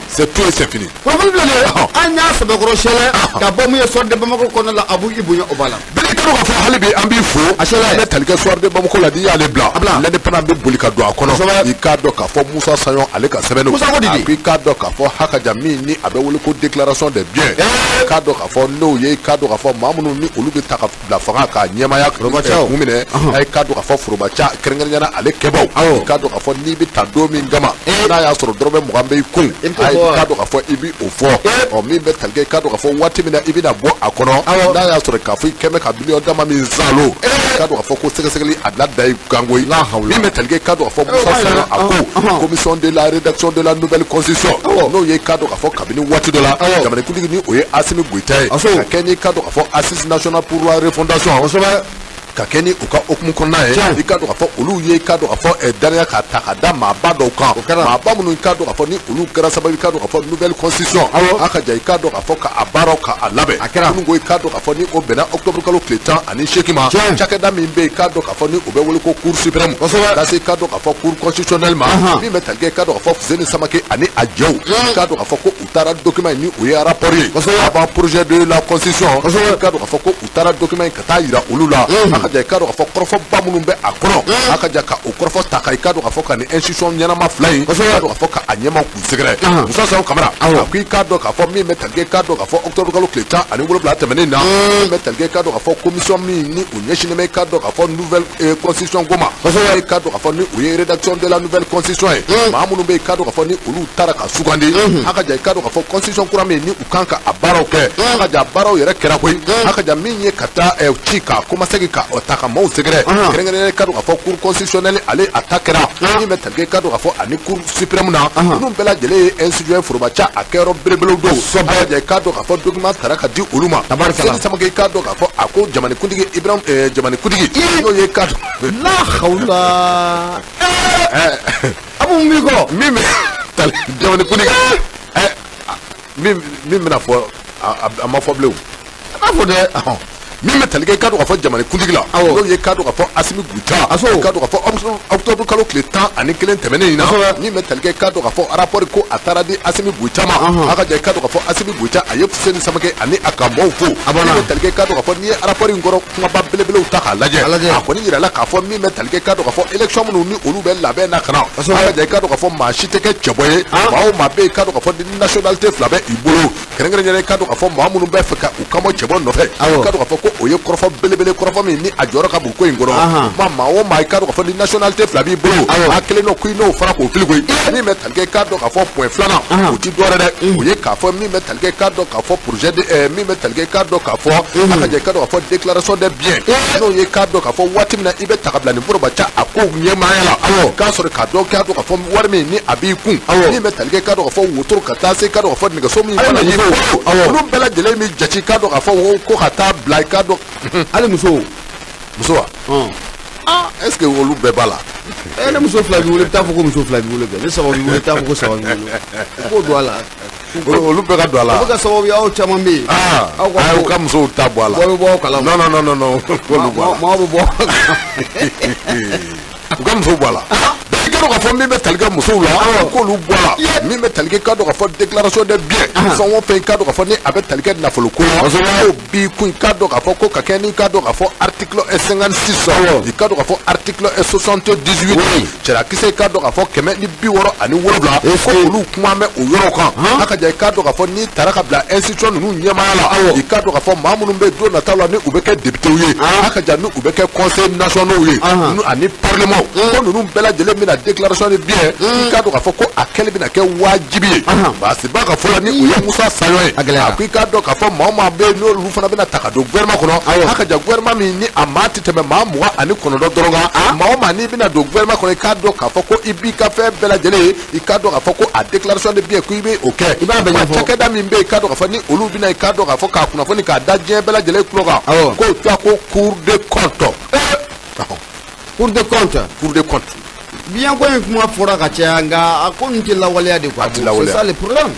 c'est tout et c'est fini problème filɛ an y'a sɛbɛkɔrɔ sɛlɛ ka bɔ mun ye soir de Bamako kɔnɔna la Abu Ibonya o b'a la bɛɛ ka dɔn k'a fɔ hali bi an b'i fo a sɛlɛ ne talikɛ soir de Bamako la n'i y'ale bila l'indépendant bɛ boli ka don a kɔnɔ i k'a dɔn k'a fɔ Musa Saɲɔn ale ka sɛbɛnniw i k'a dɔn k'a fɔ Hakaja min ni a bɛ wele ko déclaration des biens i k'a dɔn k'a fɔ n'o ye i k'a dɔn k'a fɔ maa minnu ni olu bɛ ta ka bila fanga ka ɲɛmaya kun minɛ i k'a dɔn k'a fɔ Forobaca kɛrɛnkɛrɛnnenya ale kɛbaw i k'a dɔn k'a fɔ n'i bɛ ta don min kama n'a y'a sɔrɔ dɔrɔmɛ 20 bɛ i kun i k'a dɔn k'a fɔ i bɛ o fɔ min bɛ talikɛ i k'a dɔn k'a fɔ waati min na i bɛna bɔ a kɔnɔ n'a y'a sɔrɔ k'a fɔ i kɛmɛ ka miliyɔn dama min zalo i k'a dɔn k'a fɔ ko sɛgɛsɛgɛli a bila da i gangoyi min bɛ talikɛ i k'a dɔn k'a fɔ Musa Saɲɔn a ko commission de la rédaction de la nouvelle constitution n'o ye i k'a dɔn k'a fɔ kabini waati dɔ la jamanakuntigi ni o ye Asimi Goyita ye ka kɛ ni i k'a dɔn k'a fɔ assise nationale pour la refondation ka kɛ ni u ka okumu kɔnɔna ye i k'a dɔn k'a fɔ olu ye i k'a dɔn k'a fɔ danaya k'a ta ka da maaba dɔw kan maaba minnu i k'a dɔn k'a fɔ ni olu kɛra sababu i k'a dɔn k'a fɔ nouvelle constitution a ka ja i k'a dɔn k'a fɔ k'a baaraw k'a labɛn minnu ko i k'a dɔn k'a fɔ ni o bɛnna octobre kalo tile 18 ma cakɛda min bɛ yen i k'a dɔn k'a fɔ ni o bɛ wele ko cour suprême ka se i k'a dɔn k'a fɔ cour constitutionnelle ma min bɛ talikɛ i k'a dɔn k'a fɔ Fuseni Samake ani a jɛw i k'a dɔn k'a fɔ ko u taara document ni o ye rapport ye avant projet de la constitution i k'a dɔn k'a fɔ ko u taara document ka taa yira olu la ja ka dɔn ka fɔ kɔrɔfɔba minnu bɛ a kɔnɔ a ka ja ka o kɔrɔfɔ ta ka i ka dɔn ka fɔ ka ni institution ɲɛnama fila in ka dɔn ka fɔ ka a ɲɛma k'u sɛgɛrɛ Musa Saho Kamara a ko i k'a dɔn ka fɔ min bɛ tali kɛ i k'a dɔn ka fɔ octobre kalo tile 17 tɛmɛnen na min bɛ tali kɛ i k'a dɔn ka fɔ commission min ni o ɲɛsinnen bɛ i k'a dɔn ka fɔ nouvelle constitution ko ma i k'a dɔn ka fɔ ni o ye rédaction de la nouvelle constitution ye maa minnu bɛ i k'a dɔn ka fɔ ni olu taara ka sugandi a ka ja i k'a dɔn ka fɔ constitution kura min ni u kan ka a baaraw kɛ a ka ja baaraw yɛrɛ kɛra koyi a ka ja min ye ka taa ci ka komasegi ka ta ka maaw sɛgɛrɛ kɛrɛnkɛrɛnnen ka dɔn ka fɔ cour constitutionnelle ale a ta kɛra min bɛ tali kɛ i ka dɔn ka fɔ ani cour suprême na ninnu bɛɛ lajɛlen ye institution forobaca a kɛyɔrɔ belebelew don a ka ja i k'a dɔn ka fɔ document taara ka di olu ma Seni Samake i k'a dɔn ka fɔ a ko jamanikuntigi Ibrahim jamanikuntigi n'o ye k'a dɔn la hawla abu mun b'i kɔ min bɛ jamanikuntigi min bɛna fɔ a ma fɔ bilen o a b'a fɔ dɛ min bɛ tali kɛ i ka dɔn ka fɔ jamanikuntigi la n'o ye k'a dɔn ka fɔ Asimi Goita i ka dɔn ka fɔ octobre kalo tile 11 tɛmɛnen in na min bɛ tali kɛ i ka dɔn ka fɔ rapport ko a taara di Asimi Goita ma a ka ja i ka dɔn ka fɔ Asimi Goita a ye Seni Samake ani a ka maaw fo min bɛ tali kɛ i ka dɔn ka fɔ n'i ye rapport in kɔrɔ kumaba belebelew ta k'a lajɛ a kɔni yirala k'a fɔ min bɛ tali kɛ i ka dɔn ka fɔ élection minnu ni olu bɛ labɛn na ka na a ka ja i ka dɔn ka fɔ maa si tɛ kɛ cɛbɔ ye maa o maa bɛ i ka dɔn ka fɔ ni nationalité fila bɛ i bolo kɛrɛnkɛrɛnnen i ka dɔn ka fɔ maa minnu bɛ fɛ ka u kamɔ cɛbɔ nɔfɛ i ka dɔn ka fɔ ko o ye kɔrɔfɔ belebele kɔrɔfɔ min ni a jɔyɔrɔ ka bon ko in kɔnɔ maa o maa i ka dɔn ka fɔ ni nationalité fila b'i bolo a kelen n'o ko i n'o fara k'o fili koyi min bɛ tali kɛ i ka dɔn ka fɔ point filanan o ti dɔwɛrɛ dɛ o ye k'a fɔ min bɛ tali kɛ i ka dɔn ka fɔ projet de min bɛ tali kɛ i ka dɔn ka fɔ a ka ja i ka dɔn ka fɔ déclaration des biens n'o ye k'a dɔn ka fɔ waati min na i bɛ ta ka bila nin forobaca a ko ɲɛmaaya la k'a sɔrɔ k'a dɔn k'a dɔn ka fɔ wari min ni a b'i kun min bɛ tali kɛ i ka dɔn ka fɔ wotoro ka taa se i ka dɔn ka fɔ nɛgɛso min fana y'i kun olu bɛɛ lajɛlen bɛ jate k'a dɔn ka fɔ ko ka taa bila i ka dɔn hali muso wa est ce que olu bɛɛ b'a la ne muso fila b'i wele i bɛ taa fɔ ko muso fila b'i wele kɛ ne saba b'i wele i t'a fɔ ko saba b'i wele i b'o don a la olu bɛɛ ka don a la o bɛ ka sababu ye aw caman bɛ yen aw ka musow ta bɔ a la bɔ bɛ bɔ aw kalama non maaw bɛ bɔ u ka musow bɔ a la i ka dɔn ka fɔ min bɛ tali kɛ musow la k'olu bɔ a la min bɛ tali kɛ i ka dɔn ka fɔ déclaration des biens fɛn o fɛn i ka dɔn ka fɔ ni a bɛ tali kɛ nafolo ko la o b'i kun i ka dɔn ka fɔ ko ka kɛ ni i ka dɔn ka fɔ article 56 i ka dɔn ka fɔ article 78 cɛrakisɛ i ka dɔn ka fɔ 167 ko olu kuma bɛ o yɔrɔ kan a ka ja i ka dɔn ka fɔ n'i taara ka bila institution ninnu ɲɛmaaya la i ka dɔn ka fɔ maa minnu bɛ don nataw la ni u bɛ kɛ député ye a ka ja ni u bɛ kɛ conseil nationaux ye ani parlement ko ninnu bɛɛ lajɛlen bɛna déclaration de bien i ka dɔn ka fɔ ko a kɛli bɛna kɛ wajibi ye baasiba ka fɔ la ni o ye Musa Saho ye a ko i ka dɔn ka fɔ maa o maa bɛ yen n'olu fana bɛna ta ka don gouvernement kɔnɔ a ka ja gouvernement min ni a maa tɛ tɛmɛ maa 29 dɔrɔn kan maa o maa n'i bɛna don gouvernement kɔnɔ i ka dɔn ka fɔ ko i b'i ka fɛn bɛɛ lajɛlen i ka dɔn ka fɔ ko a déclaration de bien ko i bɛ o kɛ i b'a bɛɛ ɲɛfɔ cakɛda min bɛ yen i ka dɔn ka fɔ ni olu bɛna i ka dɔn ka fɔ k'a kunnafoni k'a da diɲɛ bɛɛ lajɛlen tulo kan k'o tɔgɔ ko cour des comptes cour des comptes bien ko in kuma fɔra ka caya nka a ko nin tɛ lawaleya de quoi c'est ça le problème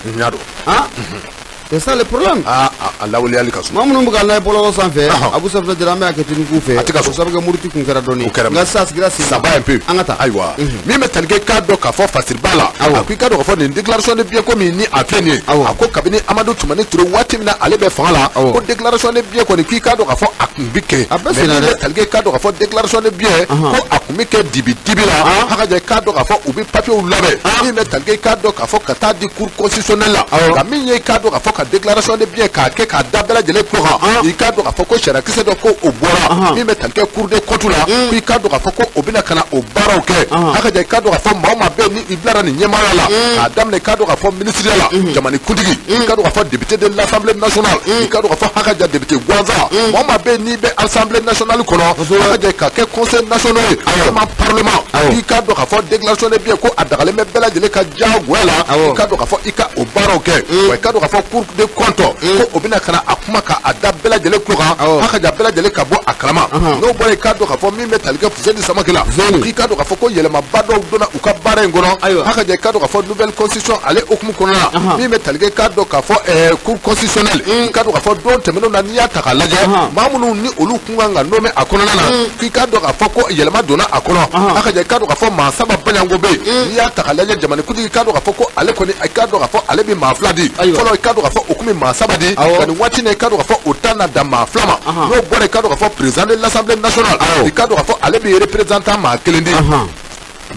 c'est ça le problème a lawaleyali ka so maa minnu bɛ ka layɛ bɔlɔlɔ sanfɛ Abu Safia Jara an bɛ hakɛtinin k'u fɛ o sabu kɛ muruti kun kɛra dɔɔni nka sisan sigira sen ça va un peu an ka taa ayiwa min bɛ tali kɛ i k'a dɔn k'a fɔ fasiriba la a ko i k'a dɔn k'a fɔ nin déclaration de bien ko min ni a filɛ nin ye a ko kabini Amadu Tumani Ture waati min na ale bɛ fanga la ko déclaration de bien kɔni k'i k'a dɔn k'a fɔ a kun bi kɛ mais min bɛ tali kɛ i k'a dɔn k'a fɔ déclaration de bien ko a kun bi kɛ dibi la a ka ja i k'a dɔn k'a fɔ u bɛ papiers labɛn min bɛ tali kɛ i k'a dɔn k'a fɔ ka taa di cour constitutionnelle la ka min ye i k'a dɔn k'a fɔ ka déclaration de bien k'a kɛ k'a da bɛɛ lajɛlen tulo kan i k'a dɔn k'a fɔ ko sarakisɛ dɔ ko o bɔra min bɛ tali kɛ cour des comptes la ko i k'a dɔn k'a fɔ ko o bɛna ka na o baaraw kɛ a ka ja i k'a dɔn k'a fɔ maa o maa bɛ yen ni i bilara nin ɲɛmaaya la k'a daminɛ i k'a dɔn k'a fɔ ministre la jamanikuntigi i k'a dɔn k'a fɔ député de l'Assemblée nationale i k'a dɔn k'a fɔ a ka ja député gansan maa o maa bɛ yen n'i bɛ Assemblée nationale kɔnɔ a ka ja k'a kɛ conseil national ye comme parlement i k'a dɔn k'a fɔ déclaration de bien ko a dagalen bɛ bɛɛ lajɛlen ka diyagoya la i k'a dɔn k'a fɔ i ka o baaraw kɛ wa i k'a dɔn k'a fɔ cour des comptes ko o bɛna ka na a kuma k'a da bɛɛ lajɛlen tulo kan a ka ja bɛɛ lajɛlen ka bɔ a kalama n'o bɔra i k'a dɔn k'a fɔ min bɛ tali kɛ Seni Samake la k'i k'a dɔn k'a fɔ ko yɛlɛmaba dɔw donna u ka baara in kɔnɔ a ka ja i k'a dɔn k'a fɔ nouvelle constitution ale hukumu kɔnɔna na min bɛ tali kɛ i k'a dɔn k'a fɔ cour constitutionnelle i k'a dɔn k'a fɔ don tɛmɛnenw na n'i y'a ta k'a lajɛ maa minnu ni olu kun kan ka nɔmɛ a kɔnɔna na k'i k'a dɔn k'a fɔ ko yɛlɛma donna a kɔnɔ a ka ja i k'a dɔn k'a fɔ maa saba baɲango bɛ yen n'i y'a ta k'a lajɛ jamanikuntigi i k'a dɔn k'a fɔ ko ale kɔni i k'a dɔn k'a fɔ ale bɛ maa fila di fɔlɔ i k'a dɔn k'a fɔ o kun bɛ maa saba di ka nin waati in cadre à fort autant dans ma flamme no bore cadre à fort président de l'Assemblée nationale le cadre à fort aller be représentant ma kelindi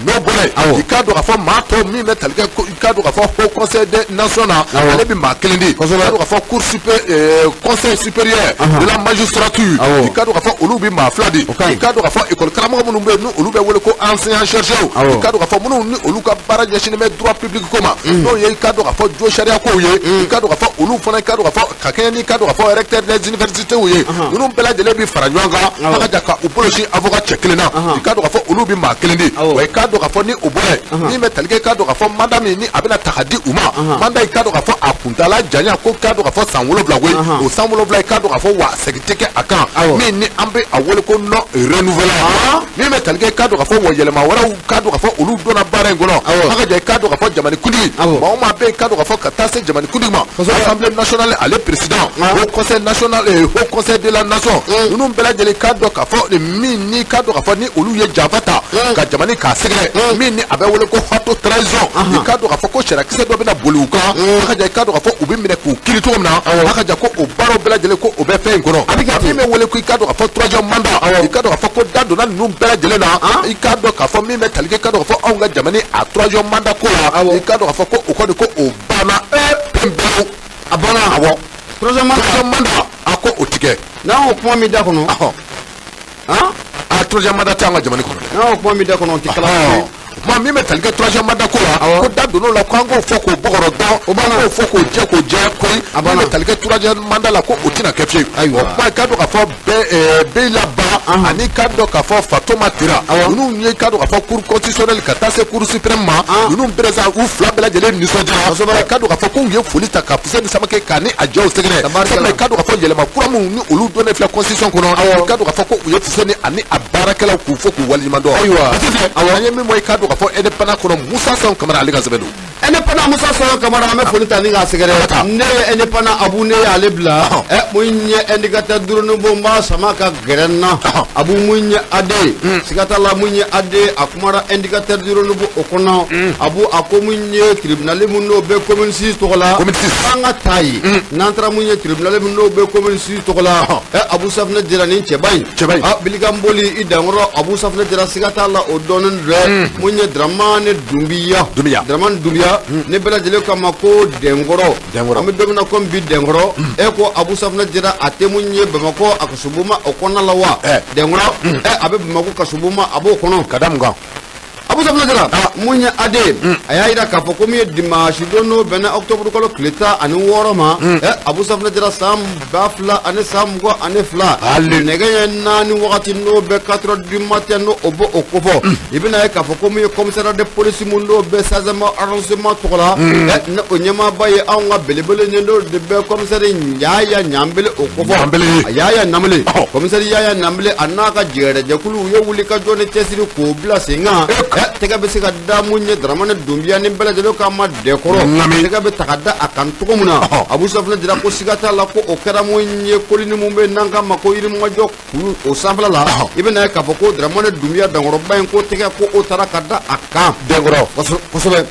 no bore le cadre à fort mato mi metal cadre à fort au conseil des nations aller be ma kelindi cadre à fort conseil supérieur de la magistrature le cadre à fort olubi ma fladi le cadre à fort école kalama mo numbe no olubi wole ko enseignant chercheur le cadre à fort mo ni oluka baraje chine me droit public comment no ye cadre à fort jo sharia ko ye le cadre à fort olu fana cadre à fort kakeni cadre à fort recteur des universités ye no bela de lebi faranyanga aka jaka upoloshi avocat chekelena le cadre à fort olubi ma kelindi we cadre à fort ni obole ni metal ke cadre à fort madame ni abena tahadi uma manda cadre à fort akuntala janya ko cadre à fort sanwolo blagwe o sanwolo blagwe cadre à fort wa secrétaire akan mi ni ambe awole ko no renouvelant ni metal ke cadre à fort wa yelema wara cadre à fort olu dona bare ngono aka jay cadre à fort jamani kundi ba ma be cadre à fort katase jamani kundi ma assemblée nationale ale président au conseil national et au conseil de la nation nous bela jeli cadre à fort mi ni cadre à fort ni olu ye javata ka jamani ka segre mi ni abe wole ko hato trahison ni cadre à fort ko shera kise do bena boluka aka jay cadre à fort ubi mine ko kilito mna aka jay ko o baro bela jeli ko obe fe ngono mi me wole ko cadre à fort 3e mandat ni cadre à fort ko dado na nous bela jeli na i cadre à fort mi me talike cadre à fort onga jamani a 3e mandat ko ni cadre à fort ko o ko obama pembelo abana awo 3e mandat ako otike na o kuma mi da kono a 3e mandat tanga jamani kono na o kuma mi da kono tikala ma mi metal ke 3e mandat ko da dono la ko ngo foko bogoro do o bana foko je ko ko metal ke 3e mandat la ko otina kefie ba kado ka fo be la ba ani kado ka fo Fatoma Tira nous ni kado ka fo cour constitutionnel ka tase cour suprême nous breza ou flabela de ni soja so ba kado ka fo ko ye folita ka puse ni samake kani ajo segre so ba kado ka fo yele ma kuramu ni olu do na fla constitution ko no kado ka fo ko ye fuse ni ani abarakela ku fo ku wali mando awanye mi moy kado fo ene pana kono Musa Son Kamara ali gazebedo ene pana Musa Son Kamara me folita ni ga segere ne ene pana abune ale bla munye indicateur durunu bomba sama ka gerenna abu munye ade sigata la munye ade akumara indicateur durunu bo okono abu akomunye tribunal munno be commune 6 tokola anga tayi nantra munye tribunal munno be commune 6 tokola abu safna jirani chebay biligamboli idangro abu safna jira sigata la odonon re munye Dramane Dumbiya ne bela jele kama ko dengoro ami domina ko bi dengoro e ko abu safna jira atemunye bamako akasubuma okona lawa dengoro abe bamako kasubuma abo kono kadamga abu safna jira munya ade ayida ka foko mi dimanche dono bena octobre ko kleta ani woroma abu safna jira sam bafla ani sam go ani fla nega nani wakati no be 4 du matin no obo okofo ibina ka foko mi commissaire de police mundo be sazama arrangement tola na onyama baye anga belebele nyendo de be commissaire yaya nyambele okofo yaya namle commissaire yaya namle anaka jere jakulu yo wuli ka jone tesiri ko bla singa tega be sika damunye Dramane Dumbiya ni bela jelo kama dekoro tega be takada akan tukumuna abu safna jira ko sigata la ko okera munye kolini mumbe nanga mako iri mwajo o safla la ibena ka foko Dramane Dumbiya dangoro bayen ko tega ko otara kada akan dengoro kosobe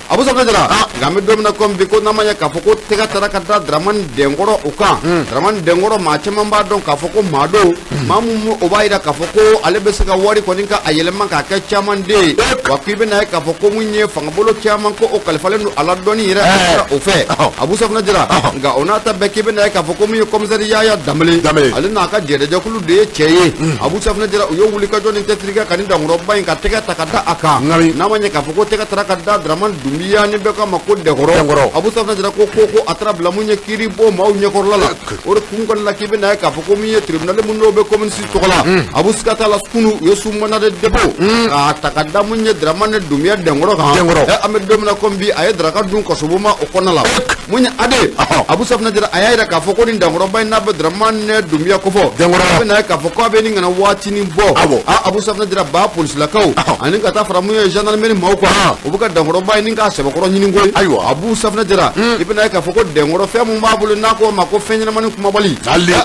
abu safna jira game domna kom bi ko namanya ka foko tega tara kada Dramane dengoro okan Dramane dengoro ma chemamba don ka foko mado mamu obaida ka foko alebe sika wari ko ninka ayelema ka ka chamande wakibe na ka foko munye fangabolo chaman ko o kalfale no ala doni ira o fe abu safna jira ga onata bekibe na ka foko munye komisariya ya damle alina ka jere jakulu de cheye abu safna jira yo wuli ka joni tetriga kan dangro bayin ka teka takata aka namanya ka foko teka tarakada Dramane Dumbiya ni beka mako de goro abu safna jira ko atrab la munye kiri bo maw nye korlala or kun la kibe na ka foko munye tribunal munno be commune si tokola abu skata la skunu yo sumana de debo takada munye Dramane Dumbiya dengoro kan ame domina kombi ay draka dun ko subuma okona la munye ade abu safna jira ayira ka foko ni dengoro bay na be Dramane Dumbiya ko fo dengoro na ka foko be ni ngana wati ni bo abu safna jira ba police la kaw ani ka ta fara munye gendarmerie mawko obuka dengoro bay ni ka sebe ko nyini ngol abu safna jira ibina ka foko dengoro fe mu mabulu na ko mako fenyana mani kuma bali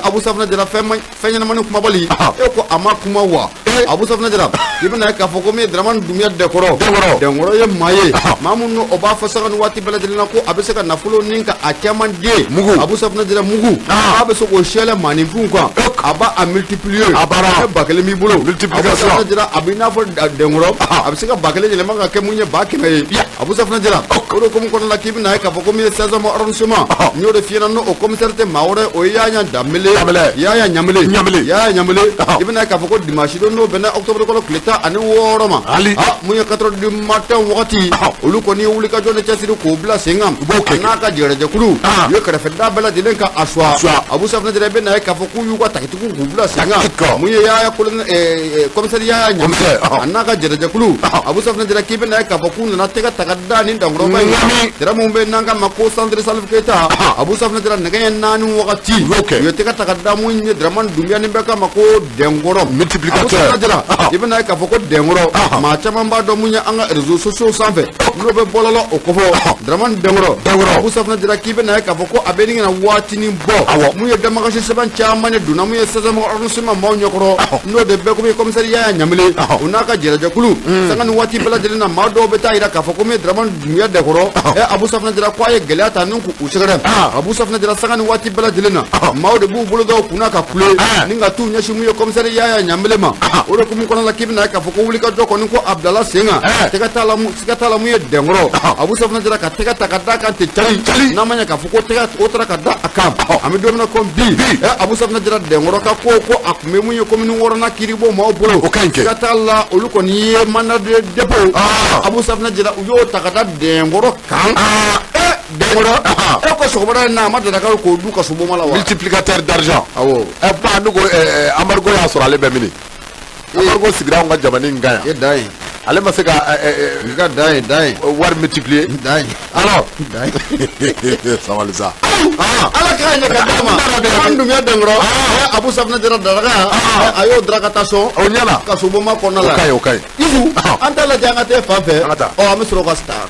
abu safna jira fenyana mani kuma bali e ko ama kuma wa Abu Safna Jara ibna ka foko mi Draman Dumia dekoro ye maye mamunno oba fasagan wati beladina ko abese ka nafulo ninka akaman de Abu Safna Jara mugu abe so ko shele manifun ko aba a multiplier abara bakale mi bulo multiplication Abu Safna Jara abina fo dengoro abese ka bakale le manga ke munye bakime Abu Safna Jara ko ko ko la kibna ka foko mi saison arrondissement nyodo fiena no o commissaire te mawre o yanya damele yaya nyamele ibna ka foko dimanche do no bena octobre ko kleta ani woroma munya 4 du matin wakati ulu ko ni wuli ka jone chasiru ko bla singam na ka jere je kulu yo kare fedda bela dilen ka aswa Abu Safna Jara bena ka foko yu ko takitu ko bla singam munya yaya ko commissaire yaya nyamele anaka jere je kulu Abu Safna Jara kibena ka foko na tega takadda ni dangro bay tera mumbe nanga mako sandre salf keta Abu Safna Jara nagayen nanu wakati yo tega takadda munya Draman Dumia ni beka mako dengoro multiplicateur ibna ka foko dengoro ma chama ba do munya anga réseaux sociaux sanfé no be bololo o ko fo Draman dengoro Abu Safna Jara kibna ka foko abeni na watini bo munya dama ka seban chama ne duna munya sazama arrondissement mo nyokoro no de be ko mi commissariat nyamile unaka jere jakulu sangan wati bela jelena ma do be tayira ka foko mi Draman Dumia dekoro Abu Safna Jara kwaye gelata nunku usagara Abu Safna Jara sangan wati bela jelena ma de bu bulu do kuna ka kule ninga tu nyashi munya commissariat yaya nyamile ma oro ko mu kono la kibna ka foko wuli ka joko nko Abdallah Senga tega tala muye dengoro Abu Safna Jara ka tega takada kan te chali namanya ka foko tega otra kada akam ami do na ko bi Abu Safna Jara dengoro ka ko akume muye ko minu worona kiribo ma bolo tega tala olu ko ni manna de depo Abu Safna Jara uyo takada dengoro kan dengoro ko sobara na ma da ka ko du ka subo mala wa multiplicateur d'argent awo pa nugo amargo ya sura le be mini amargo sigra nga jamani ngaya dai ale maseka nga dai war multiplier dai alors dai samalisa ala ka nya ka dama andu mi dengro Abu Safna Jara daga ayo draga taso onyala ka subo ma konna la okay ifu anta la jangate fa fe o am sro ka star